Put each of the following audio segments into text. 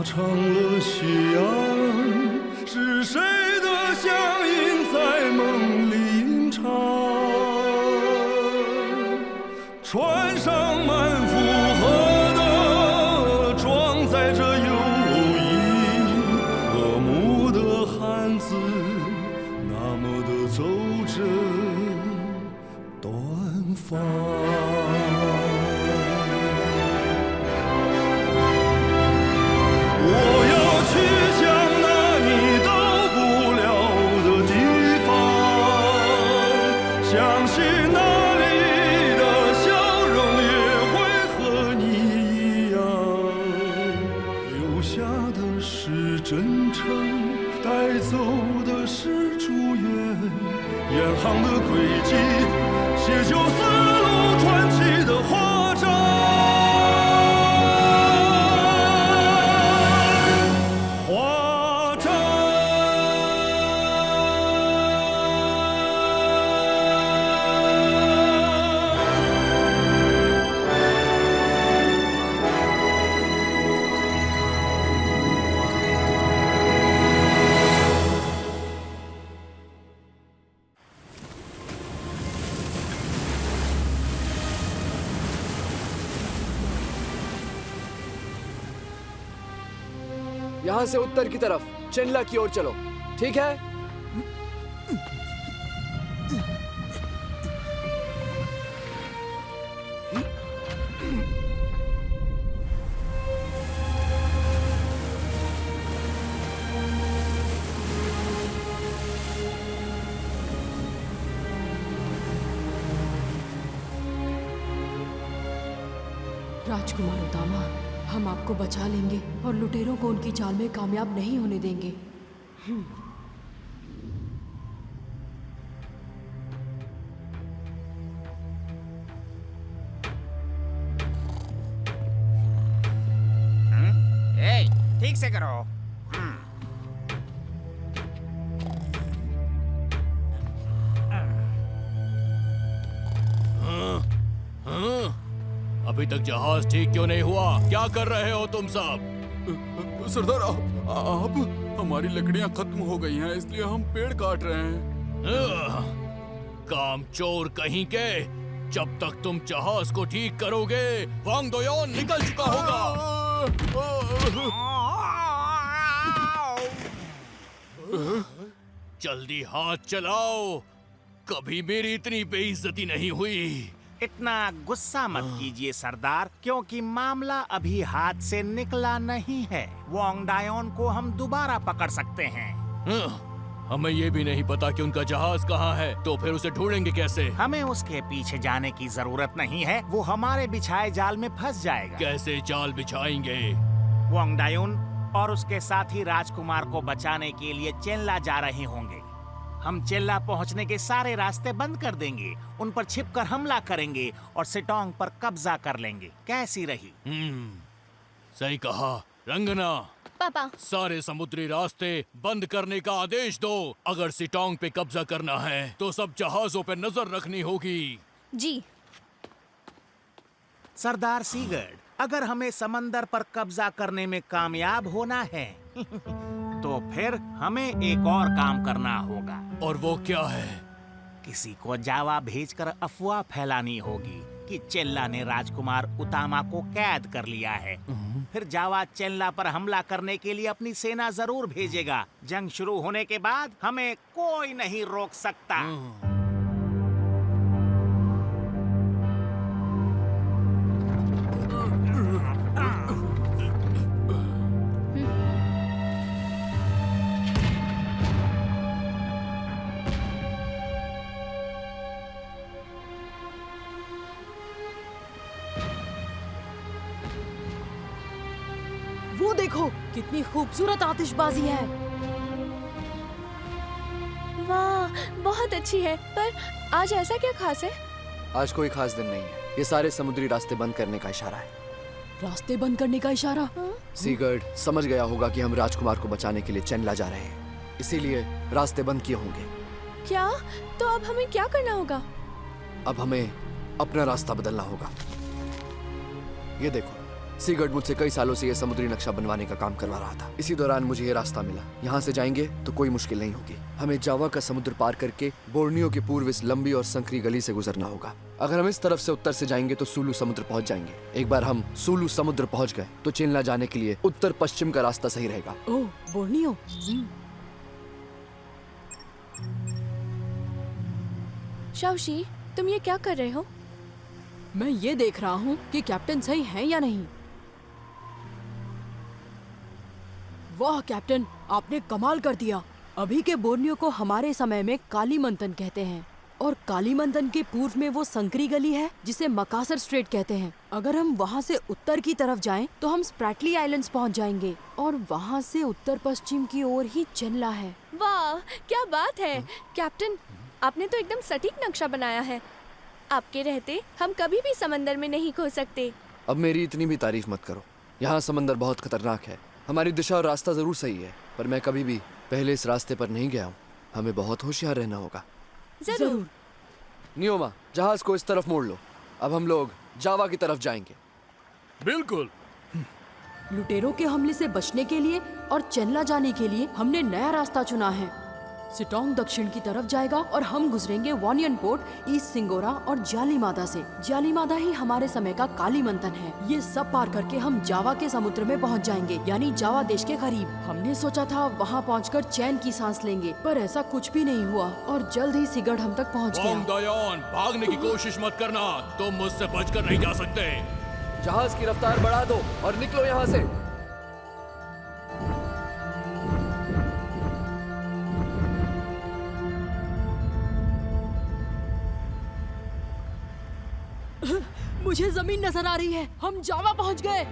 成了夕阳，是谁的响应在梦里吟唱？船上满负荷的装载着友谊，和睦的汉字，那么的走着短发。我要去向那你到不了的地方，相信那里的笑容也会和你一样。留下的是真诚，带走的是祝愿，远航的轨迹写就丝路传奇的华章。यहाँ से उत्तर की तरफ चेनला की ओर चलो, ठीक है? राजकुमार उतामा, हम आपको बचा लेंगे और लुटेरों को उनकी चाल में कामयाब नहीं होने देंगे। ठीक से करो। अभी तक जहाज ठीक क्यों नहीं हुआ? क्या कर रहे हो तुम सब? सरदार, आप हमारी लकड़ियां खत्म हो गई हैं, इसलिए हम पेड़ काट रहे हैं। काम चोर कहीं के! जब तक तुम जहाज को ठीक करोगे, वांग दोयोन निकल चुका होगा। जल्दी हाथ चलाओ, कभी मेरी इतनी बेइज्जती नहीं हुई। इतना गुस्सा मत कीजिए सरदार, क्योंकि मामला अभी हाथ से निकला नहीं है। वांग डायोन को हम दोबारा पकड़ सकते हैं। हमें ये भी नहीं पता कि उनका जहाज कहाँ है, तो फिर उसे ढूंढेंगे कैसे? हमें उसके पीछे जाने की जरूरत नहीं है, वो हमारे बिछाए जाल में फंस जाएगा। कैसे जाल बिछाएंगे? वांग डायोन और उसके साथी राजकुमार को बचाने के लिए चेनला जा रहे होंगे। हम चेल्ला पहुंचने के सारे रास्ते बंद कर देंगे, उन पर छिपकर हमला करेंगे और सिटोंग पर कब्जा कर लेंगे। कैसी रही? सही कहा रंगना। पापा, सारे समुद्री रास्ते बंद करने का आदेश दो। अगर सिटोंग पे कब्जा करना है तो सब जहाजों पे नजर रखनी होगी। जी। सरदार सीगर्ड, अगर हमें समंदर पर कब्जा करने में कामयाब होना है तो फिर हमें एक और काम करना होगा। और वो क्या है? किसी को जावा भेजकर अफवाह फैलानी होगी कि चेल्ला ने राजकुमार उतामा को कैद कर लिया है। फिर जावा चेल्ला पर हमला करने के लिए अपनी सेना जरूर भेजेगा। जंग शुरू होने के बाद हमें कोई नहीं रोक सकता। वो देखो, कितनी खूबसूरत आतिशबाजी है। वाह, बहुत अच्छी है। पर आज ऐसा क्या खास है? आज कोई खास दिन नहीं है, ये सारे समुद्री रास्ते बंद करने का इशारा है। रास्ते बंद करने का इशारा? सीगर्ड समझ गया होगा कि हम राजकुमार को बचाने के लिए चेनला जा रहे हैं, इसीलिए रास्ते बंद किए होंगे। क्या? तो अब हमें क्या करना होगा? अब हमें अपना रास्ता बदलना होगा। ये देखो, सीगर्ड मुझसे कई सालों से यह समुद्री नक्शा बनवाने का काम करवा रहा था। इसी दौरान मुझे ये रास्ता मिला। यहाँ से जाएंगे तो कोई मुश्किल नहीं होगी। हमें जावा का समुद्र पार करके बोर्नियो के पूर्व इस लंबी और संकरी गली से गुजरना होगा। अगर हम इस तरफ से उत्तर से जाएंगे तो सुलू समुद्र पहुँच जाएंगे। एक बार हम सुलू समुद्र पहुँच गए तो चेन्ला जाने के लिए उत्तर पश्चिम का रास्ता सही रहेगा। ओह, बोर्नियो। शाओशी, तुम ये क्या कर रहे हो? मैं ये देख रहा हूँ कि कैप्टन सही है या नहीं। वाह कैप्टन, आपने कमाल कर दिया। अभी के बोर्नियो को हमारे समय में कालीमंथन कहते हैं और कालीमंथन के पूर्व में वो संकरी गली है जिसे मकासर स्ट्रेट कहते हैं। अगर हम वहाँ से उत्तर की तरफ जाएं तो हम स्प्रैटली आइलैंड्स पहुँच जाएंगे और वहाँ से उत्तर पश्चिम की ओर ही चेन्ला है। वाह, क्या बात है कैप्टन, आपने तो एकदम सटीक नक्शा बनाया है। आपके रहते हम कभी भी समंदर में नहीं खो सकते। अब मेरी इतनी भी तारीफ मत करो। यहाँ समंदर बहुत खतरनाक है। हमारी दिशा और रास्ता जरूर सही है, पर मैं कभी भी पहले इस रास्ते पर नहीं गया हूँ। हमें बहुत होशियार रहना होगा। जरूर। नियोमा, जहाज को इस तरफ मोड़ लो। अब हम लोग जावा की तरफ जाएंगे। बिल्कुल। लुटेरों के हमले से बचने के लिए और चेन्ला जाने के लिए हमने नया रास्ता चुना है। सिटोंग दक्षिण की तरफ जाएगा और हम गुजरेंगे वॉनियन पोर्ट, ईस्ट सिंगोरा और जालीमादा से। जालीमादा ही हमारे समय का कालीमंथन है। ये सब पार करके हम जावा के समुद्र में पहुंच जाएंगे, यानी जावा देश के करीब। हमने सोचा था वहाँ पहुंचकर चैन की सांस लेंगे, पर ऐसा कुछ भी नहीं हुआ और जल्द ही सिगर्ड हम तक पहुँच गया। दायान, भागने की कोशिश मत करना, तुम मुझसे बचकर नहीं जा सकते। जहाज की रफ्तार बढ़ा दो और निकलो यहाँ से। मुझे जमीन नजर आ रही है। हम जावा पहुंच गए।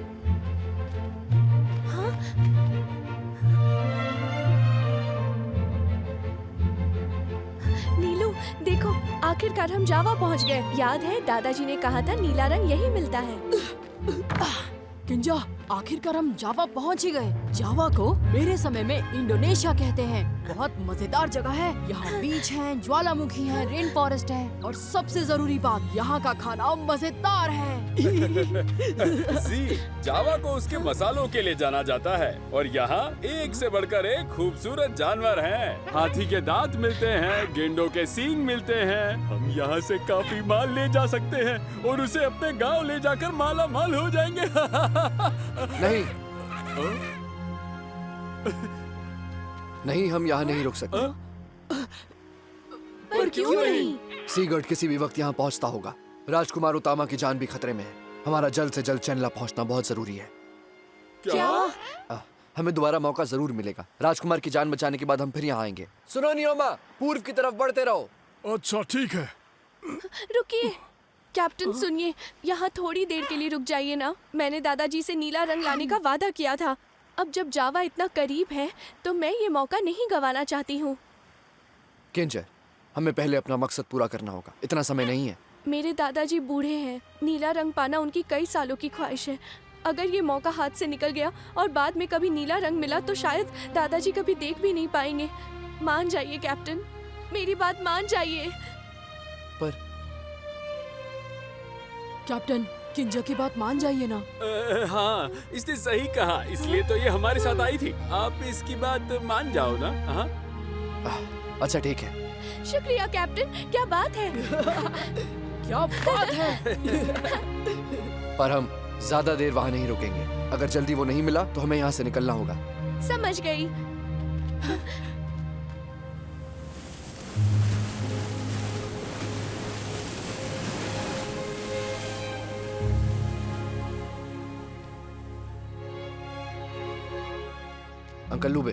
नीलू, देखो, आखिरकार हम जावा पहुंच गए। याद है दादाजी ने कहा था नीला रंग यही मिलता है। किंजा, आखिरकार हम जावा पहुंच ही गए। जावा को मेरे समय में इंडोनेशिया कहते हैं। बहुत मजेदार जगह है। यहाँ बीच है, ज्वालामुखी है, रेन फॉरेस्ट है और सबसे जरूरी बात, यहाँ का खाना मजेदार है। जी, जावा को उसके मसालों के लिए जाना जाता है और यहाँ एक से बढ़कर एक खूबसूरत जानवर हैं। हाथी के दांत मिलते हैं, गेंडों के सींग मिलते हैं। हम यहाँ से काफी माल ले जा सकते हैं और उसे अपने गांव ले जाकर माला माल हो जाएंगे। नहीं नहीं, हम यहाँ नहीं रुक सकते। पर क्यों नहीं? सीगर्ड किसी भी वक्त यहाँ पहुँचता होगा। राजकुमार उतामा की जान भी खतरे में है। हमारा जल्द से जल्द चेन्ला पहुँचना बहुत जरूरी है। क्या? हमें दोबारा मौका जरूर मिलेगा। राजकुमार की जान बचाने के बाद हम फिर यहाँ आएंगे। सुनो नियोमा, पूर्व की तरफ बढ़ते रहो। अच्छा ठीक है। रुकिए कैप्टन, सुनिए, यहाँ थोड़ी देर के लिए रुक जाइए ना। मैंने दादाजी से नीला रंग लाने का वादा किया था। अब जब जावा इतना करीब है तो मैं ये मौका नहीं गंवाना चाहती हूँ। किंजर, हमें पहले अपना मकसद पूरा करना होगा। इतना समय नहीं है। मेरे दादाजी बूढ़े हैं। नीला रंग पाना उनकी कई सालों की ख्वाहिश है। अगर ये मौका हाथ से निकल गया और बाद में कभी नीला रंग मिला तो शायद दादाजी कभी देख भी नहीं पाएंगे। मान जाइए कैप्टन, मेरी बात मान जाइए। पर कैप्टन, किंजा की बात मान जाइए ना। हाँ, इसने सही कहा, इसलिए तो ये हमारे साथ आई थी। आप इसकी बात मान जाओ ना। हाँ? अच्छा ठीक है। शुक्रिया कैप्टन, क्या बात है। क्या बात है। पर हम ज्यादा देर वहाँ नहीं रुकेंगे। अगर जल्दी वो नहीं मिला तो हमें यहाँ से निकलना होगा। समझ गई। अंकल लूबे,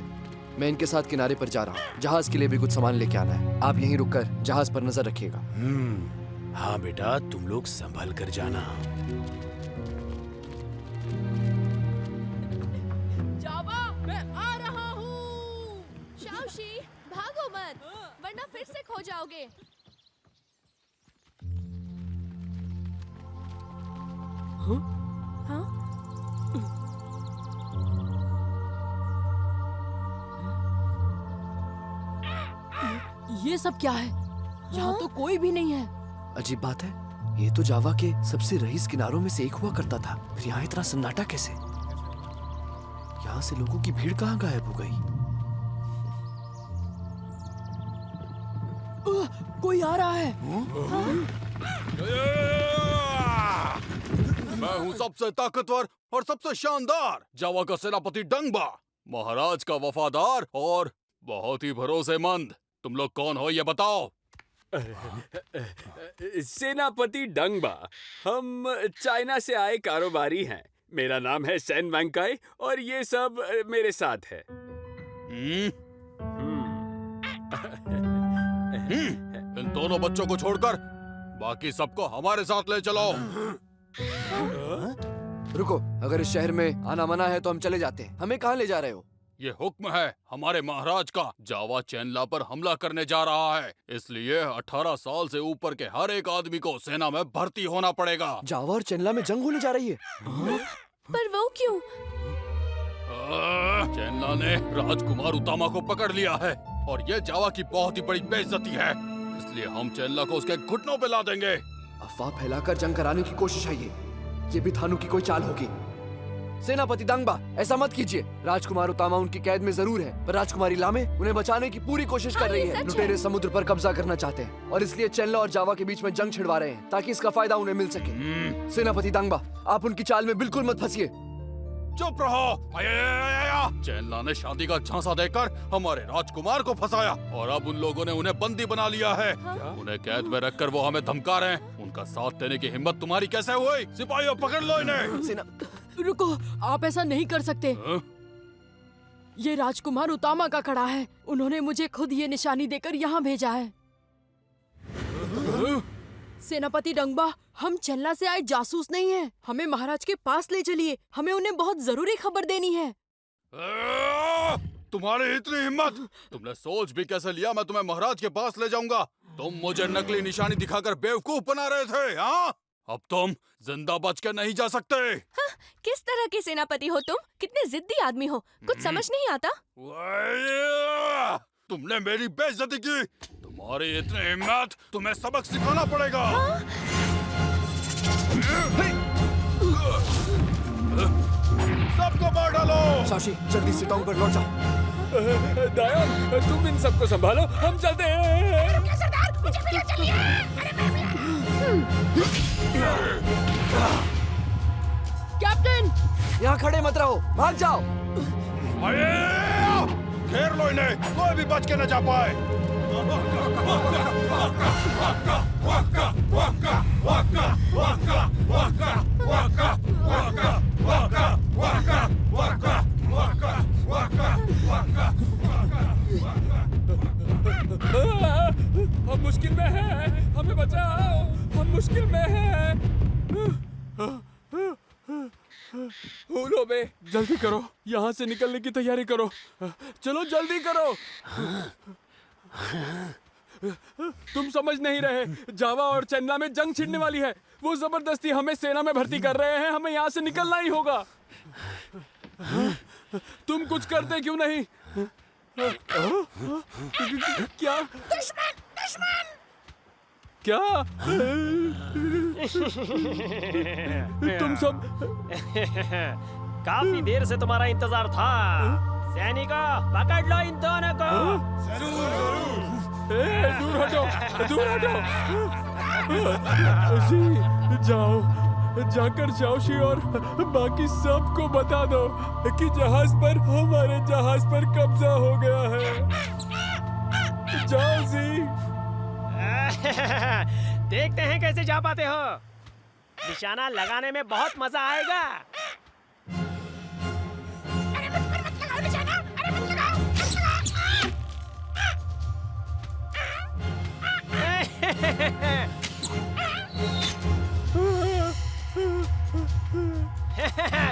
मैं इनके साथ किनारे पर जा रहा हूँ। जहाज के लिए भी कुछ सामान लेके आना है। आप यहीं रुककर जहाज पर नजर रखिएगा। हाँ बेटा, तुम लोग संभल कर जाना। जावा, मैं आ रहा हूँ। शाओशी, भागो मत, वरना फिर से खो जाओगे। हाँ? ये सब क्या है? यहाँ तो कोई भी नहीं है। अजीब बात है, ये तो जावा के सबसे रईस किनारों में से एक हुआ करता था, फिर यहाँ इतना सन्नाटा कैसे? यहाँ से लोगों की भीड़ कहाँ गायब हो गई? कोई आ रहा है। मैं हूँ सबसे ताकतवर और सबसे शानदार जावा का सेनापति डंगबा, महाराज का वफादार और बहुत ही भरोसेमंद। तुम लोग कौन हो ये बताओ? सेनापति डंगबा, हम चाइना से आए कारोबारी हैं। मेरा नाम है सेन वैंकाई और ये सब मेरे साथ है। इन दोनों बच्चों को छोड़कर बाकी सबको हमारे साथ ले चलो। रुको, अगर इस शहर में आना मना है तो हम चले जाते हैं। हमें कहाँ ले जा रहे हो? ये हुक्म है हमारे महाराज का। जावा चेनला पर हमला करने जा रहा है, इसलिए 18 साल से ऊपर के हर एक आदमी को सेना में भर्ती होना पड़ेगा। जावा और चेनला में जंग होने जा रही है। पर वो क्यों? चेनला ने राजकुमार उतामा को पकड़ लिया है और ये जावा की बहुत ही बड़ी बेइज्जती है, इसलिए हम चेनला को उसके घुटनों पे ला देंगे। अफवाह फैलाकर जंग कराने की कोशिश है ये भी थानू की कोई चाल होगी। सेनापति दांगबा, ऐसा मत कीजिए। राजकुमार उतामा उनकी कैद में जरूर है, पर राजकुमारी लामे उन्हें बचाने की पूरी कोशिश कर रही है। लुटेरे समुद्र पर कब्जा करना चाहते हैं और इसलिए चेनला और जावा के बीच में जंग छिड़वा रहे हैं ताकि इसका फायदा उन्हें मिल सके। सेनापति दांगबा, आप उनकी चाल में बिल्कुल मत फंसिए। चुप रहो। चेनला ने शादी का झांसा देकर हमारे राजकुमार को फंसाया और अब उन लोगों ने उन्हें बंदी बना लिया है। उन्हें कैद में रखकर वो हमें धमका रहे हैं। उनका साथ देने की हिम्मत तुम्हारी कैसे हुई? सिपाहियों, पकड़ लो इन्हें। रुको, आप ऐसा नहीं कर सकते। ये राजकुमार उतामा का कड़ा है। उन्होंने मुझे खुद ये निशानी देकर यहाँ भेजा है। सेनापति डंगबा, हम चेनला से आए जासूस नहीं हैं। हमें महाराज के पास ले चलिए, हमें उन्हें बहुत जरूरी खबर देनी है। तुम्हारी इतनी हिम्मत! तुमने सोच भी कैसे लिया मैं तुम्हें महाराज के पास ले जाऊंगा? तुम मुझे नकली निशानी दिखाकर बेवकूफ बना रहे थे, हाँ? अब तुम जिंदा बच के नहीं जा सकते। हाँ, किस तरह के सेनापति हो तुम? कितने जिद्दी आदमी हो, कुछ समझ नहीं आता। तुमने मेरी बेइज्जती की। तुम्हारी इतनी हिम्मत, तुम्हें सबक सिखाना पड़ेगा। सबको मार डालो। शाशी, जल्दी सिटोंग पर लौट जाओ। दायान, तुम इन सबको संभालो, हम चलते हैं। मुझे भी ले चलिए। कैप्टन, यहाँ खड़े मत रहो, भाग जाओ। घेर लो इन्हें, कोई भी बच के न जा पाए। हम मुश्किल में हैं, हमें बचाओ, हम मुश्किल में हैं। लो बे, जल्दी करो, यहाँ से निकलने की तैयारी करो। चलो जल्दी करो। तुम समझ नहीं रहे, जावा और चेनला में जंग छिड़ने वाली है। वो जबरदस्ती हमें सेना में भर्ती कर रहे हैं, हमें यहाँ से निकलना ही होगा। तुम कुछ करते क्यों नहीं? क्या? दुश्मन! क्या? तुम सब काफी देर से तुम्हारा इंतजार था। सैनिकों, पकड़ लो इन दोनों को। दूर हटो, दूर हटो। जाओ, जाकर जाओशी और बाकी सबको बता दो कि हमारे जहाज पर कब्जा हो गया है। जाओ जी। देखते हैं कैसे जा पाते हो। निशाना लगाने में बहुत मजा आएगा। अरे मत लगाओ निशाना, अरे मत लगाओ।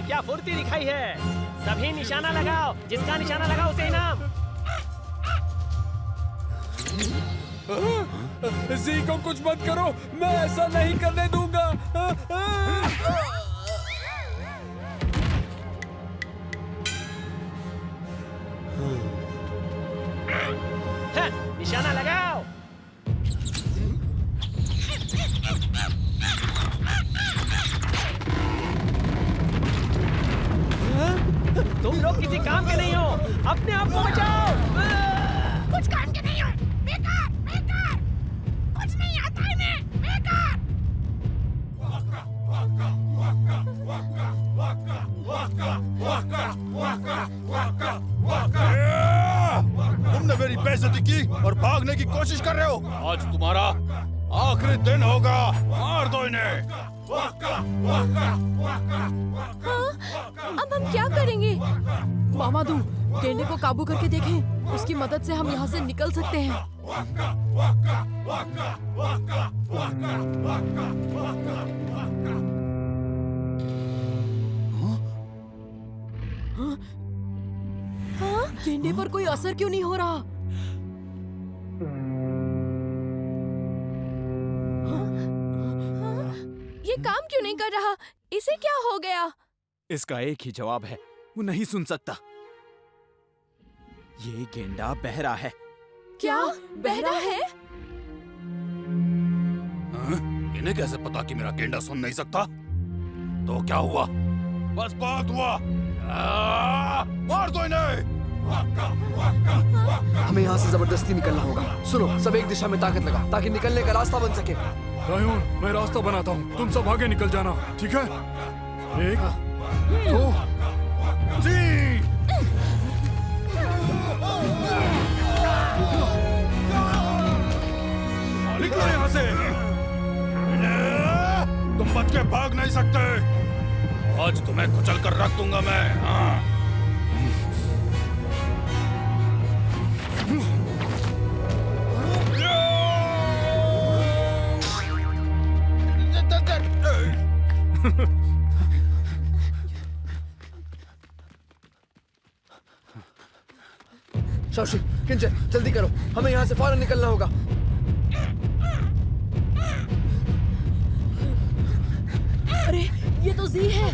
क्या फुर्ती दिखाई है। सभी निशाना लगाओ, जिसका निशाना लगाओ उसे इनाम। जी को कुछ मत करो, मैं ऐसा नहीं करने दूंगा। निशाना लगाओ। तुम लोग किसी काम के नहीं हो, अपने आप को बचाओ। कुछ काम के नहीं हो, बेकार बेकार, कुछ नहीं आता है मैं, बेकार। तुमने मेरी बेइज्जती की और भागने की कोशिश कर रहे हो। आज तुम्हारा आखिरी दिन होगा, मार दो इन्हें। हाँ, अब हम क्या करेंगे? मामादू, गेंडे को काबू करके देखें। उसकी मदद से हम यहाँ से निकल सकते हैं। हाँ? गेंडे पर कोई असर क्यों नहीं हो रहा? ये काम क्यों नहीं कर रहा? इसे क्या हो गया? इसका एक ही जवाब है, वो नहीं सुन सकता। ये गेंडा बहरा है। क्या बहरा है? इन्हें कैसे पता कि मेरा गेंडा सुन नहीं सकता? तो क्या हुआ? बस बात हुआ। मार दो इन्हें। हमें यहाँ से जबरदस्ती निकलना होगा। सुनो, सब एक दिशा में ताकत लगा ताकि निकलने का रास्ता बन सके। रायून, मैं रास्ता बनाता हूँ, तुम सब आगे निकल जाना, ठीक है? 1, 2, 3। निकलो यहाँ से। तुम बच के भाग नहीं सकते। आज तुम्हें कुचल कर रख दूंगा मैं। हाँ। शाओशी, किंचे, जल्दी करो, हमें यहाँ से फौरन निकलना होगा। अरे, ये तो जी है।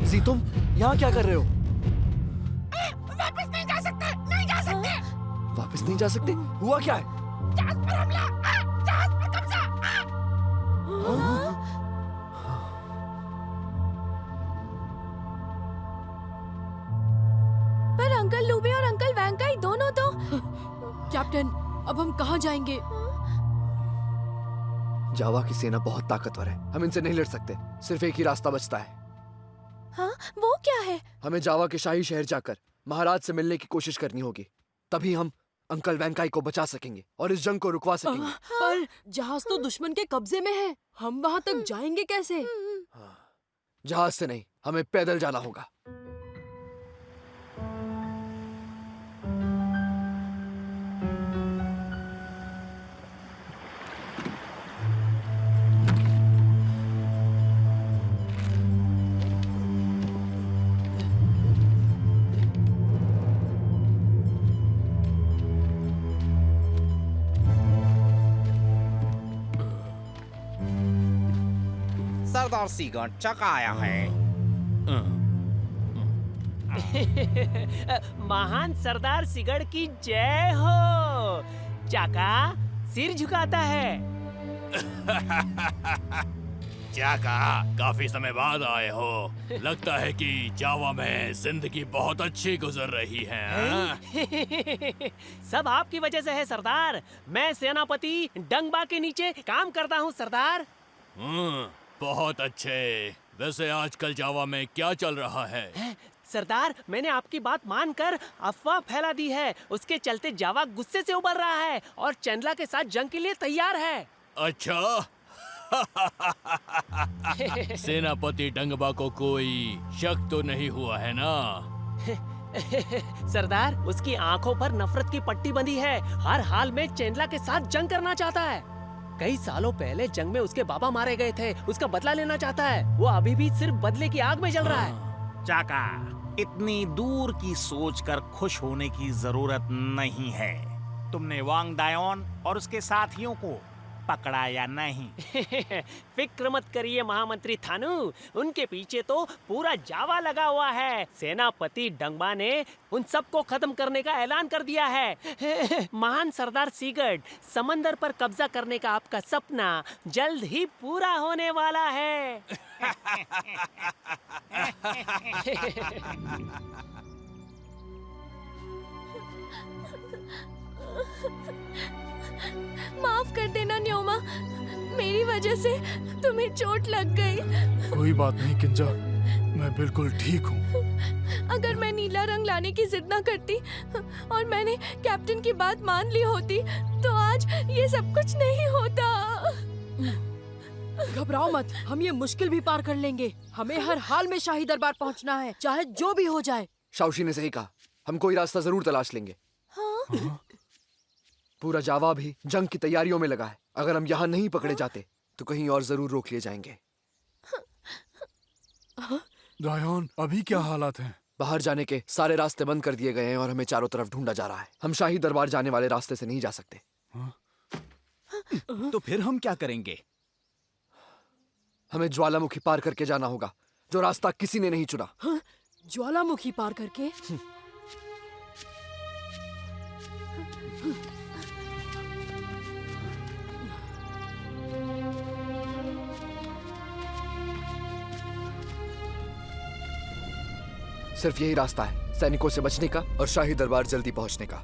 जी, तुम यहाँ क्या कर रहे हो? वापस नहीं जा सकते, नहीं जा सकते। वापस नहीं जा सकते? हुआ क्या है? जहाज पर हमला, जहाज पर कब्जा। पर अंकल लूबे और अंकल वैंकाई दोनों तो। कैप्टन, अब हम कहाँ जाएंगे? जावा की सेना बहुत ताकतवर है, हम इनसे नहीं लड़ सकते। सिर्फ एक ही रास्ता बचता है। हाँ, वो क्या है? हमें जावा के शाही शहर जाकर महाराज से मिलने की कोशिश करनी होगी। तभी हम अंकल वैंकाई को बचा सकेंगे और इस जंग को रुकवा सकेंगे। पर जहाज तो दुश्मन के कब्जे में है, हम वहाँ तक जाएंगे कैसे? जहाज से नहीं, हमें पैदल जाना होगा। सरदार सीगन चक आया है। महान सरदार सिगड़ की जय हो। चाका सिर झुकाता है। चाका, काफी समय बाद आए हो। लगता है कि जावा में जिंदगी बहुत अच्छी गुजर रही है। सब आपकी वजह से है सरदार। मैं सेनापति डंगबा के नीचे काम करता हूँ सरदार। बहुत अच्छे। वैसे आजकल जावा में क्या चल रहा है? सरदार, मैंने आपकी बात मानकर अफवाह फैला दी है। उसके चलते जावा गुस्से से उबर रहा है और चंदला के साथ जंग के लिए तैयार है। अच्छा। सेनापति डंगबा को कोई शक तो नहीं हुआ है ना? सरदार, उसकी आंखों पर नफरत की पट्टी बंधी है। हर हाल में चंदला के साथ जंग करना चाहता है। कई सालों पहले जंग में उसके बाबा मारे गए थे, उसका बदला लेना चाहता है। वो अभी भी सिर्फ बदले की आग में जल रहा है। चाका, इतनी दूर की सोचकर खुश होने की जरूरत नहीं है। तुमने वांग दायोन और उसके साथियों को पकड़ा या नहीं? फिक्र मत करिए महामंत्री थानू, उनके पीछे तो पूरा जावा लगा हुआ है। सेनापति डंगबा ने उन सबको खत्म करने का ऐलान कर दिया है। महान सरदार सीगड़, समंदर पर कब्जा करने का आपका सपना जल्द ही पूरा होने वाला है। माफ कर देना न्योमा, मेरी वजह से तुम्हें चोट लग गई। कोई बात नहीं किंजा, मैं बिल्कुल ठीक हूँ। अगर मैं नीला रंग लाने की जिद ना करती और मैंने कैप्टन की बात मान ली होती तो आज ये सब कुछ नहीं होता। घबराओ मत, हम ये मुश्किल भी पार कर लेंगे। हमें हर हाल में शाही दरबार पहुंचना है, चाहे जो भी हो जाए। शाओशी ने सही कहा, हम कोई रास्ता जरूर तलाश लेंगे। हाँ? पूरा जावा भी जंग की तैयारियों में लगा है। अगर हम यहाँ नहीं पकड़े जाते तो कहीं और जरूर रोक लिए जाएंगे। रायन, अभी क्या हालात हैं? बाहर जाने के सारे रास्ते बंद कर दिए गए हैं और हमें चारों तरफ ढूंढा जा रहा है। हम शाही दरबार जाने वाले रास्ते से नहीं जा सकते। तो फिर हम क्या करेंगे? हमें ज्वालामुखी पार करके जाना होगा, जो रास्ता किसी ने नहीं चुना। ज्वालामुखी पार करके? सिर्फ यही रास्ता है सैनिकों से बचने का और शाही दरबार जल्दी पहुंचने का।